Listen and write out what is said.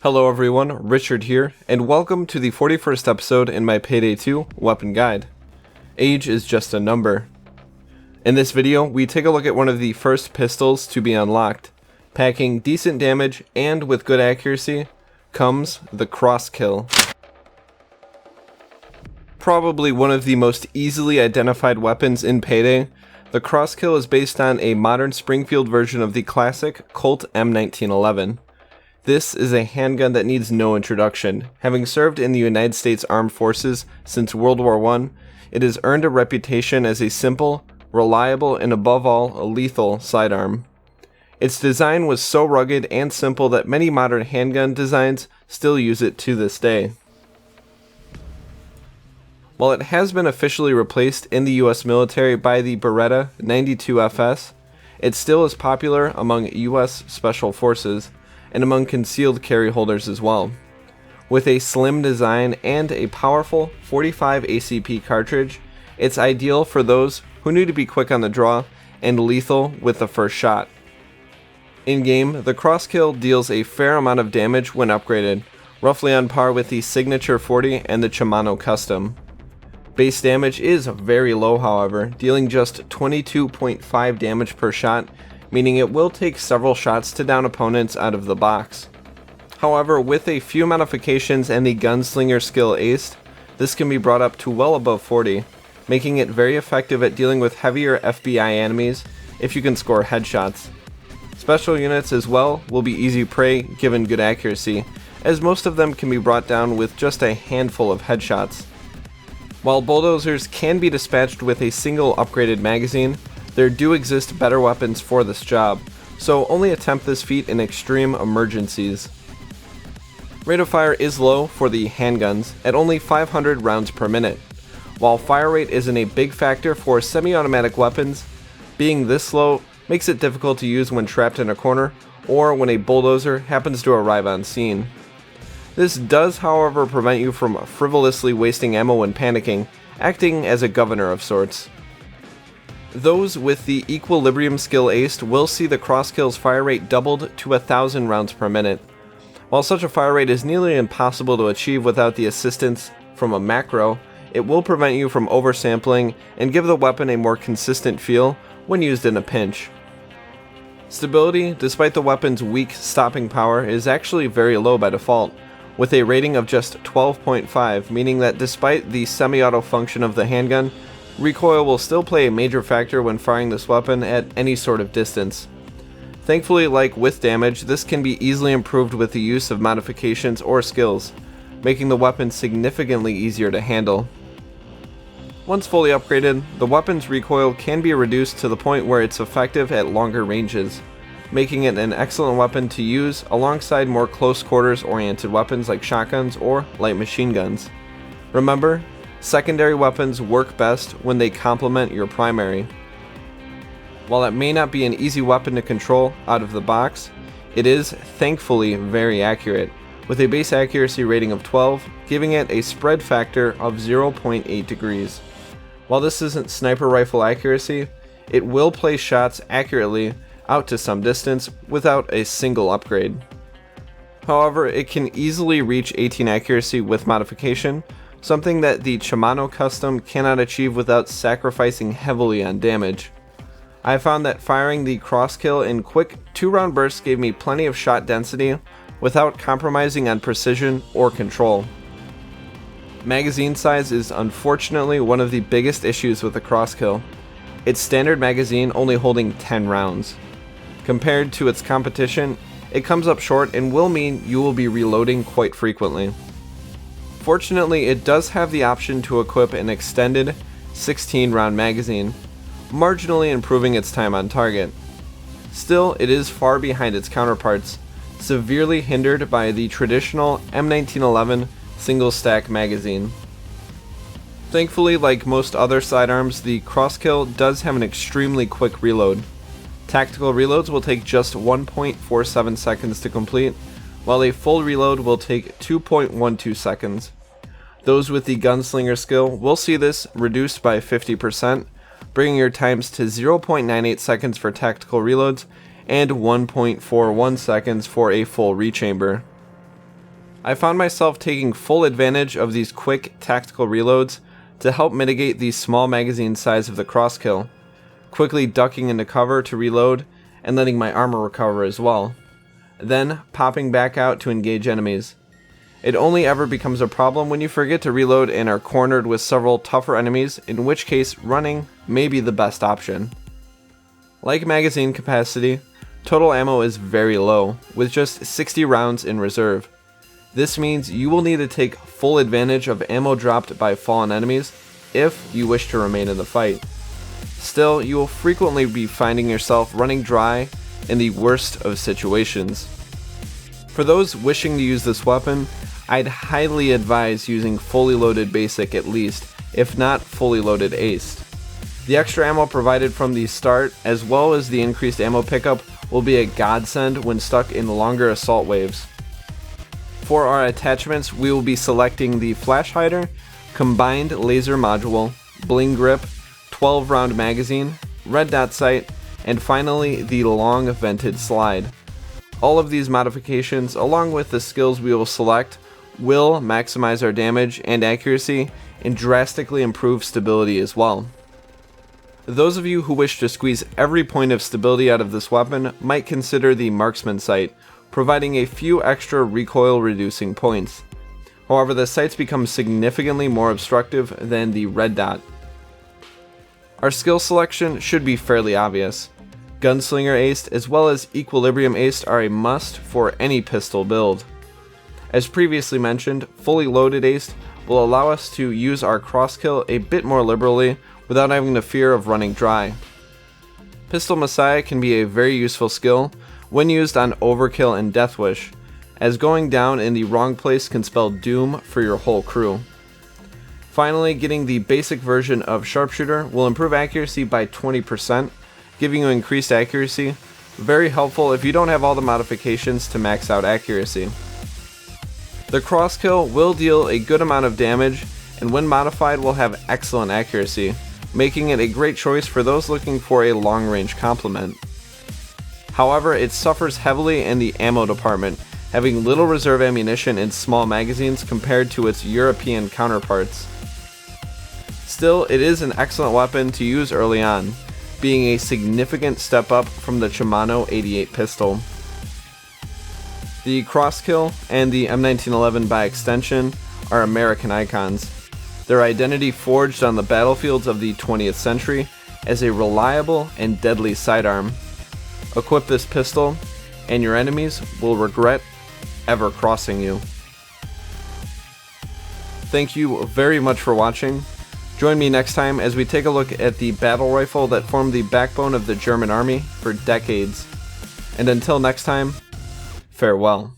Hello everyone, Richard here, and welcome to the 41st episode in my Payday 2 weapon guide. Age is just a number. In this video, we take a look at one of the first pistols to be unlocked. Packing decent damage and with good accuracy comes the Crosskill. Probably one of the most easily identified weapons in Payday, the Crosskill is based on a modern Springfield version of the classic Colt M1911. This is a handgun that needs no introduction. Having served in the United States Armed Forces since World War I, it has earned a reputation as a simple, reliable, and above all, a lethal sidearm. Its design was so rugged and simple that many modern handgun designs still use it to this day. While it has been officially replaced in the US military by the Beretta 92FS, it still is popular among US Special Forces and among concealed carry holders as well. With a slim design and a powerful 45 ACP cartridge, it's ideal for those who need to be quick on the draw and lethal with the first shot. In-game, the Crosskill deals a fair amount of damage when upgraded, roughly on par with the Signature 40 and the Shimano Custom. Base damage is very low, however, dealing just 22.5 damage per shot, meaning it will take several shots to down opponents out of the box. However, with a few modifications and the gunslinger skill aced, this can be brought up to well above 40, making it very effective at dealing with heavier FBI enemies if you can score headshots. Special units as well will be easy prey given good accuracy, as most of them can be brought down with just a handful of headshots. While bulldozers can be dispatched with a single upgraded magazine, there do exist better weapons for this job, so only attempt this feat in extreme emergencies. Rate of fire is low for the handguns at only 500 rounds per minute. While fire rate isn't a big factor for semi-automatic weapons, being this low makes it difficult to use when trapped in a corner or when a bulldozer happens to arrive on scene. This does, however, prevent you from frivolously wasting ammo when panicking, acting as a governor of sorts. Those with the equilibrium skill aced will see the Crosskill's fire rate doubled to 1,000 rounds per minute. While such a fire rate is nearly impossible to achieve without the assistance from a macro, it will prevent you from oversampling and give the weapon a more consistent feel when used in a pinch. Stability, despite the weapon's weak stopping power, is actually very low by default, with a rating of just 12.5, meaning that despite the semi-auto function of the handgun, recoil will still play a major factor when firing this weapon at any sort of distance. Thankfully, like with damage, this can be easily improved with the use of modifications or skills, making the weapon significantly easier to handle. Once fully upgraded, the weapon's recoil can be reduced to the point where it's effective at longer ranges, making it an excellent weapon to use alongside more close quarters oriented weapons like shotguns or light machine guns. Remember, secondary weapons work best when they complement your primary. While it may not be an easy weapon to control out of the box, it is thankfully very accurate, with a base accuracy rating of 12, giving it a spread factor of 0.8 degrees. While this isn't sniper rifle accuracy, it will place shots accurately out to some distance without a single upgrade. However, it can easily reach 18 accuracy with modification, something that the Shimano Custom cannot achieve without sacrificing heavily on damage. I found that firing the Crosskill in quick 2-round bursts gave me plenty of shot density without compromising on precision or control. Magazine size is unfortunately one of the biggest issues with the Crosskill. Its standard magazine only holding 10 rounds. Compared to its competition, it comes up short and will mean you will be reloading quite frequently. Fortunately, it does have the option to equip an extended 16-round magazine, marginally improving its time on target. Still, it is far behind its counterparts, severely hindered by the traditional M1911 single-stack magazine. Thankfully, like most other sidearms, the Crosskill does have an extremely quick reload. Tactical reloads will take just 1.47 seconds to complete, while a full reload will take 2.12 seconds. Those with the gunslinger skill will see this reduced by 50%, bringing your times to 0.98 seconds for tactical reloads and 1.41 seconds for a full rechamber. I found myself taking full advantage of these quick tactical reloads to help mitigate the small magazine size of the Crosskill, quickly ducking into cover to reload and letting my armor recover as well, then popping back out to engage enemies. It only ever becomes a problem when you forget to reload and are cornered with several tougher enemies, in which case running may be the best option. Like magazine capacity, total ammo is very low, with just 60 rounds in reserve. This means you will need to take full advantage of ammo dropped by fallen enemies if you wish to remain in the fight. Still, you will frequently be finding yourself running dry in the worst of situations. For those wishing to use this weapon, I'd highly advise using fully loaded basic at least, if not fully loaded aced. The extra ammo provided from the start, as well as the increased ammo pickup, will be a godsend when stuck in longer assault waves. For our attachments, we will be selecting the flash hider, combined laser module, bling grip, 12 round magazine, red dot sight, and finally the long vented slide. All of these modifications, along with the skills we will select, will maximize our damage and accuracy and drastically improve stability as well. Those of you who wish to squeeze every point of stability out of this weapon might consider the marksman sight, providing a few extra recoil reducing points. However, the sights become significantly more obstructive than the red dot. Our skill selection should be fairly obvious. Gunslinger aced as well as equilibrium aced are a must for any pistol build. As previously mentioned, fully loaded aced will allow us to use our Crosskill a bit more liberally without having the fear of running dry. Pistol Messiah can be a very useful skill when used on Overkill and Deathwish, as going down in the wrong place can spell doom for your whole crew. Finally, getting the basic version of Sharpshooter will improve accuracy by 20%, giving you increased accuracy, very helpful if you don't have all the modifications to max out accuracy. The Crosskill will deal a good amount of damage, and when modified will have excellent accuracy, making it a great choice for those looking for a long-range complement. However, it suffers heavily in the ammo department, having little reserve ammunition in small magazines compared to its European counterparts. Still, it is an excellent weapon to use early on, being a significant step up from the Shimano 88 pistol. The Crosskill and the M1911 by extension are American icons, their identity forged on the battlefields of the 20th century as a reliable and deadly sidearm. Equip this pistol, and your enemies will regret ever crossing you. Thank you very much for watching. Join me next time as we take a look at the battle rifle that formed the backbone of the German army for decades. And until next time, farewell.